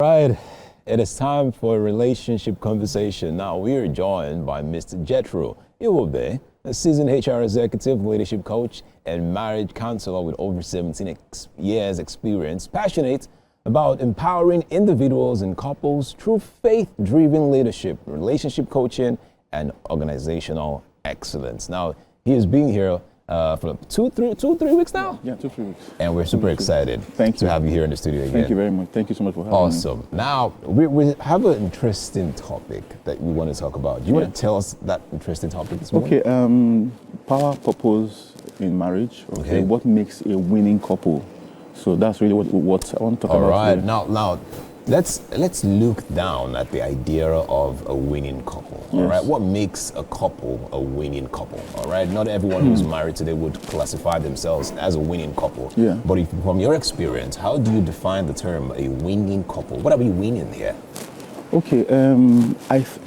Right, it is time for a relationship conversation. Now we are joined by Mr. Jethro Iwobe, a seasoned HR executive, leadership coach, and marriage counselor with over 17 years experience, passionate about empowering individuals and couples through faith-driven leadership, relationship coaching, and organizational excellence. Now, he has been here for 3 weeks now? Yeah, 2-3 weeks. And we're super excited to have you here in the studio again. Thank you very much. Thank you so much for having me. Awesome. Now, we have an interesting topic that we want to talk about. Do you want to tell us that interesting topic this morning? Okay, power, purpose in marriage. Okay. What makes a winning couple? So that's really what I want to talk about. All right. Now, let's look down at the idea of a winning couple. All right. What makes a couple a winning couple? All right. Not everyone who's married today would classify themselves as a winning couple. Yeah. But from your experience, how do you define the term a winning couple? What are we winning here? Okay.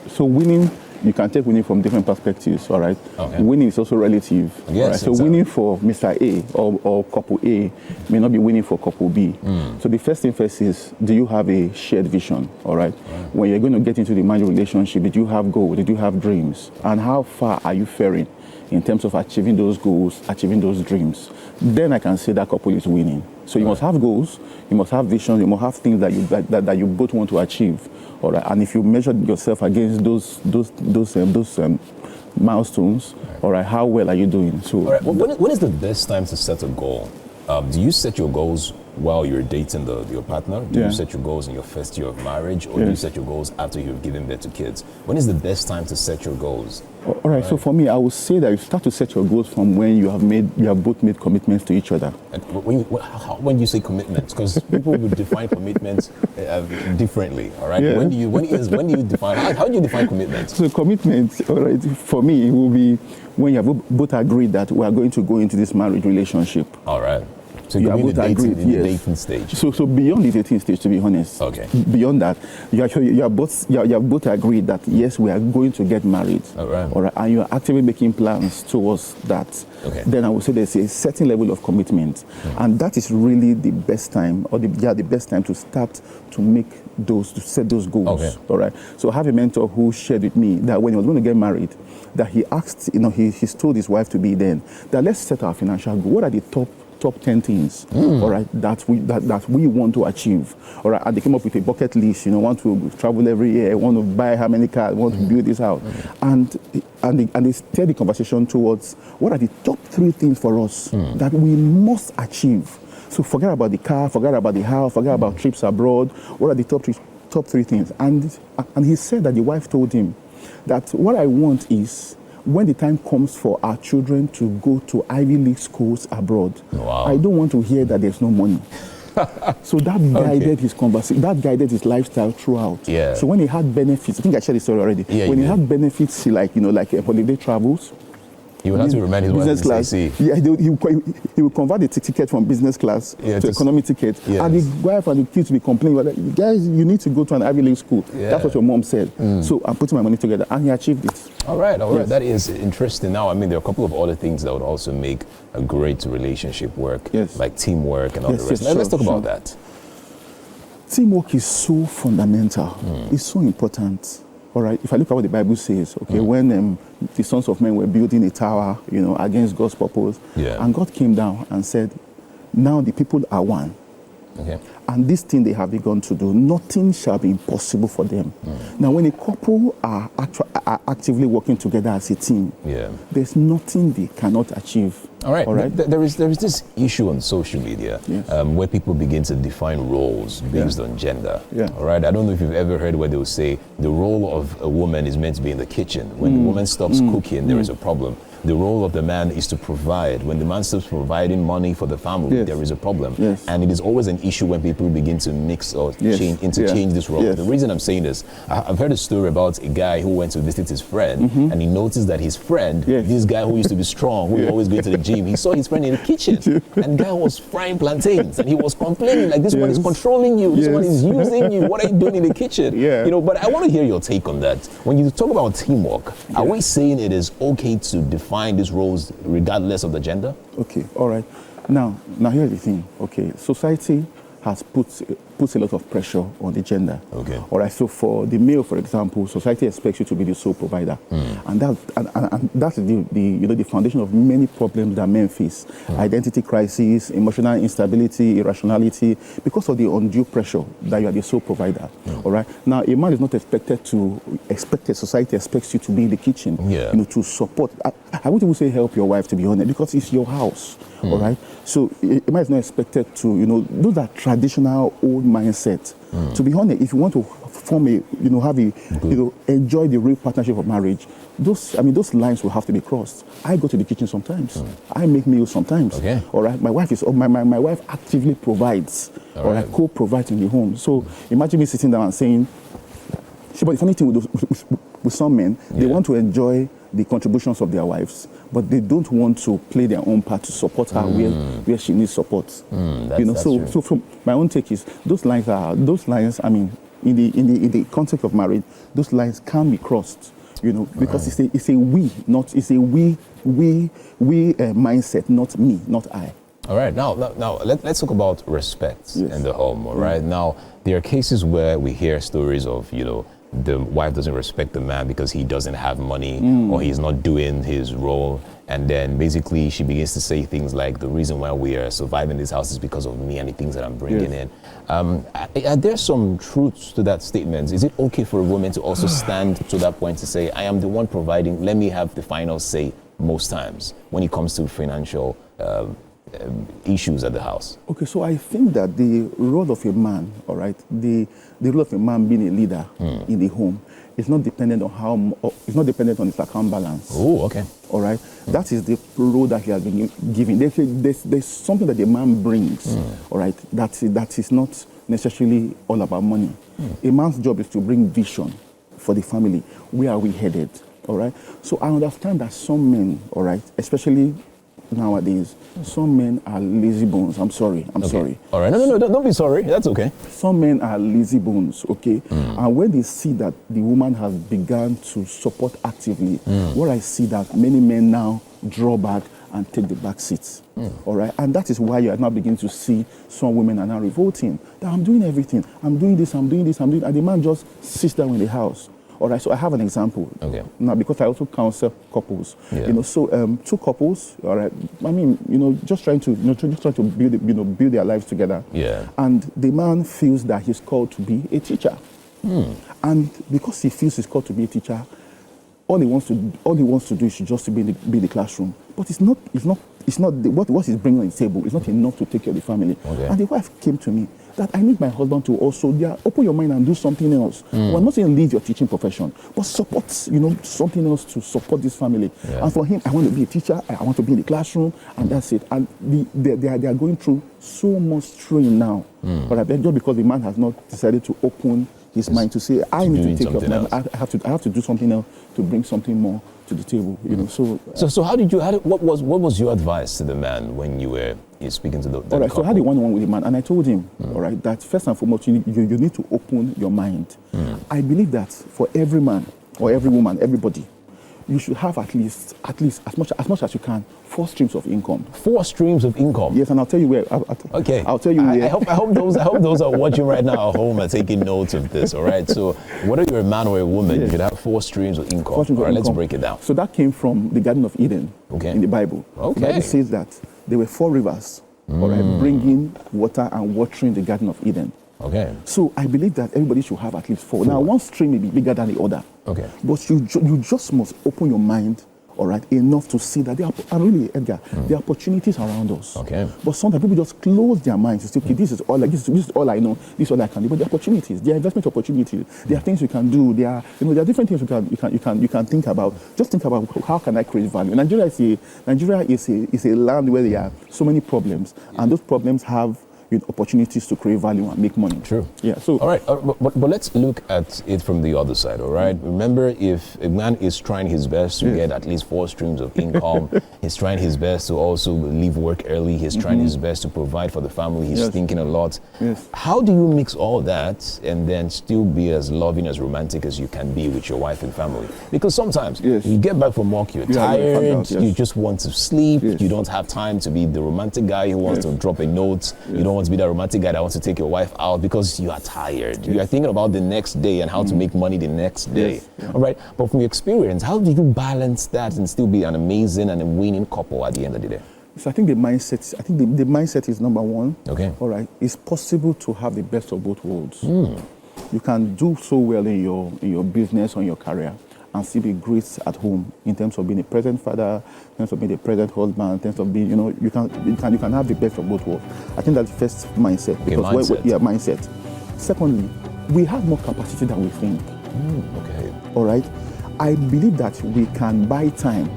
So winning, you can take winning from different perspectives, all right? Okay. Winning is also relative. Yes, right? So winning for Mr. A or couple A may not be winning for couple B. So the first thing first is, do you have a shared vision, all right? When you're going to get into the marriage relationship, did you have goals? Did you have dreams? And how far are you faring in terms of achieving those goals, achieving those dreams? Then I can say that couple is winning. So you must have goals, you must have vision, you must have things that you both want to achieve. All right, and if you measure yourself against those milestones, all right, how well are you doing? So, all right, when is the best time to set a goal? Do you set your goals while you're dating your partner? Do you set your goals in your first year of marriage, or do you set your goals after you've given birth to kids? When is the best time to set your goals? All right, so for me, I would say that you start to set your goals from when you have both made commitments to each other. And when you say commitments, because people would define commitments differently, all right? Yeah. When do you define, how do you define commitments? So commitment, all right, for me, it will be when you have both agreed that we are going to go into this marriage relationship. All right. So you you're both agreed, in the dating stage. So beyond the dating stage, to be honest. Okay. Beyond that, you have both agreed that yes, we are going to get married. All right. All right. And you are actively making plans towards that. Okay. Then I would say there's a certain level of commitment, and that is really the best time, or the best time to start to set those goals. Okay. All right. So I have a mentor who shared with me that when he was going to get married, that he asked, he's told his wife to be then that let's set our financial goal. What are the top 10 things, all right, that we want to achieve, all right, and they came up with a bucket list. Want to travel every year, want to buy how many cars, want to build this house, and they steered the conversation towards what are the top 3 things for us that we must achieve. So forget about the car, forget about the house, forget about trips abroad. What are the top three things? And he said that the wife told him that what I want is, when the time comes for our children to go to Ivy League schools abroad, I don't want to hear that there's no money. So that guided his conversation, that guided his lifestyle throughout. Yeah. So when he had benefits, I think I shared the story already. Yeah, when he had benefits, like holiday travels, he would have to remind his wife business class. Yeah, he would convert the ticket from business class to economy ticket. Yes. And the wife and the kids would be complaining, like, guys, you need to go to an Ivy League school. Yeah. That's what your mom said. So I'm putting my money together, and he achieved it. All right. Yes. That is interesting. Now, I mean, there are a couple of other things that would also make a great relationship work, like teamwork and all the rest. Let's talk about that. Teamwork is so fundamental. It's so important. All right. If I look at what the Bible says, when the sons of men were building a tower, against God's purpose, and God came down and said, now the people are one. Okay. And this thing they have begun to do, nothing shall be impossible for them. Now, when a couple are actively working together as a team, there's nothing they cannot achieve. All right. There is this issue on social media where people begin to define roles based on gender. All right. I don't know if you've ever heard where they'll say the role of a woman is meant to be in the kitchen. When the woman stops cooking, there is a problem. The role of the man is to provide. When the man stops providing money for the family, there is a problem. And it is always an issue when people begin to mix or interchange this role. The reason I'm saying this, I've heard a story about a guy who went to visit his friend, and he noticed that his friend, this guy who used to be strong, who would always go to the gym, he saw his friend in the kitchen, and the guy was frying plantains, and he was complaining like, this one is controlling you, this one is using you, what are you doing in the kitchen? But I want to hear your take on that. When you talk about teamwork, are we saying it is okay to define these roles regardless of the gender? Okay, all right. Now here's the thing. Okay, society puts a lot of pressure on the gender. Okay. All right. So for the male, for example, society expects you to be the sole provider, and that's the foundation of many problems that men face: identity crisis, emotional instability, irrationality, because of the undue pressure that you are the sole provider. All right. Now, a man is not expected. Society expects you to be in the kitchen, to support. I wouldn't even say help your wife, to be honest, because it's your house. All right. So a man is not expected to, do that traditional old mindset. To be honest, if you want to form enjoy the real partnership of marriage, those lines will have to be crossed. I go to the kitchen sometimes. I make meals sometimes. Okay. All right. My wife actively provides, co-provides in the home. So imagine me sitting down and saying, but the funny thing with some men, they want to enjoy the contributions of their wives, but they don't want to play their own part to support her where she needs support. So from my own take is those lines. I mean, in the context of marriage, those lines can be crossed. Because it's a we mindset, not me, not I. All right, now let's talk about respect in the home. All right, now there are cases where we hear stories of the wife doesn't respect the man because he doesn't have money or he's not doing his role, and then basically she begins to say things like, the reason why we are surviving this house is because of me and the things that I'm bringing in. Are there some truths to that statement? Is it okay for a woman to also stand to that point to say, I am the one providing, let me have the final say most times when it comes to financial issues at the house? Okay, so I think that the role of a man, all right, the role of a man being a leader in the home is not dependent on his account balance. Oh, okay. All right, that is the role that he has been given. There's something that the man brings, all right, that is not necessarily all about money. A man's job is to bring vision for the family. Where are we headed? All right. So I understand that some men, all right, especially nowadays, some men are lazy bones. I'm sorry. All right. No, don't be sorry. That's okay. Some men are lazy bones, okay? And when they see that the woman has begun to support actively, what I see that many men now draw back and take the back seats. All right? And that is why you are now beginning to see some women are now revolting. That I'm doing everything. I'm doing this. And the man just sits down in the house. All right, so I have an example. Okay. Now, because I also counsel couples. Two couples. All right. I mean, just trying to build their lives together. Yeah. And the man feels that he's called to be a teacher. And because he feels he's called to be a teacher, all he wants to do is just to be in the classroom. But it's not what he's bringing on the table is not enough to take care of the family. Okay. And the wife came to me that I need my husband to also open your mind and do something else. We're not saying leave your teaching profession, but support, something else to support this family. Yeah. And for him, I want to be a teacher, I want to be in the classroom, and that's it. And they are going through so much strain now. But just because the man has not decided to open his mind to say, I need to take care of them. I have to do something else to bring something more to the table. So what was your advice to the man when you were speaking to the all right, couple? So I had a one-on-one with the man, and I told him, all right, that first and foremost, you need to open your mind. I believe that for every man or every woman, everybody, you should have at least as much as you can 4 streams of income. 4 streams of income. Yes, and I'll tell you where. Okay. I'll tell you where. I hope those are watching right now at home are taking notes of this. All right. So whether you're a man or a woman, you should have 4 streams of income. All right. Let's break it down. So that came from the Garden of Eden. Okay. In the Bible. Okay. The Bible says that there were 4 rivers. All right, bringing water and watering the Garden of Eden. Okay. So I believe that everybody should have at least 4. Now, one stream may be bigger than the other. Okay. But you just must open your mind, all right, enough to see that there are opportunities around us. Okay. But sometimes people just close their minds and say, okay, this is all I know, this is all I can do. But there are opportunities, there are investment opportunities, there are things you can do, there are different things you can think about. Just think about how can I create value. Nigeria is a land where there are so many problems, and those problems have opportunities to create value and make money. True. Yeah. So. All right, but let's look at it from the other side. All right. Remember, if a man is trying his best to get at least 4 streams of income, he's trying his best to also leave work early. He's trying his best to provide for the family. He's thinking a lot. Yes. How do you mix all that and then still be as loving, as romantic as you can be with your wife and family? Because sometimes you get back from work, you're tired, you just want to sleep. You don't have time to be the romantic guy who wants to drop a note. You don't want want to be that romantic guy that wants to take your wife out because you are tired. You are thinking about the next day and how to make money the next day. Yes. Yeah. All right. But from your experience, how do you balance that and still be an amazing and a winning couple at the end of the day? So I think the mindset. I think the mindset is number one. Okay. All right. It's possible to have the best of both worlds. You can do so well in your business or in your career, and still be great at home in terms of being a present father, in terms of being a present husband, in terms of being, you can have the best of both worlds. I think that's the first mindset. Okay, mindset. Mindset. Secondly, we have more capacity than we think. Okay. All right. I believe that we can buy time.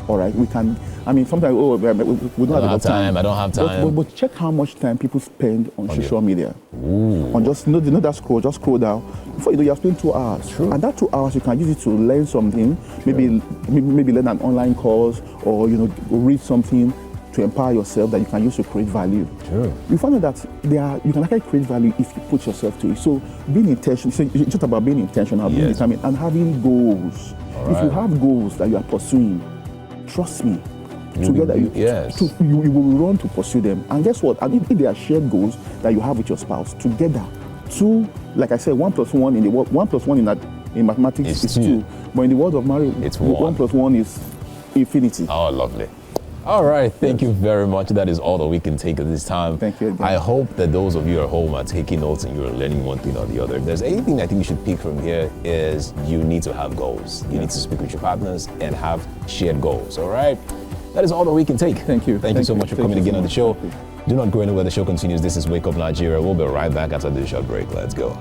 All right. We can. I mean, sometimes we don't have time. I don't have time. But check how much time people spend on social media. On just that scroll, just scroll down. Before you know, you're spending 2 hours. True. And that 2 hours you can use it to learn something. Maybe learn an online course, or read something to empower yourself that you can use to create value. Sure. You find out that you can actually create value if you put yourself to it. So being intentional. So it's just about being intentional, being determined, and having goals. If you have goals that you are pursuing, trust me. Together, you will run to pursue them. And guess what? And if they are shared goals that you have with your spouse, together, like I said, 1 + 1 in mathematics is 2. But in the world of marriage, it's 1 + 1 is infinity. Oh, lovely. All right, thank you very much. That is all that we can take at this time. Thank you again. I hope that those of you at home are taking notes and you're learning one thing or the other. If there's anything I think you should pick from here is you need to have goals. You need to speak with your partners and have shared goals, all right? That is all that we can take. Thank you. Thank you so much for coming again on the show. Do not go anywhere. The show continues. This is Wake Up Nigeria. We'll be right back after this short break. Let's go.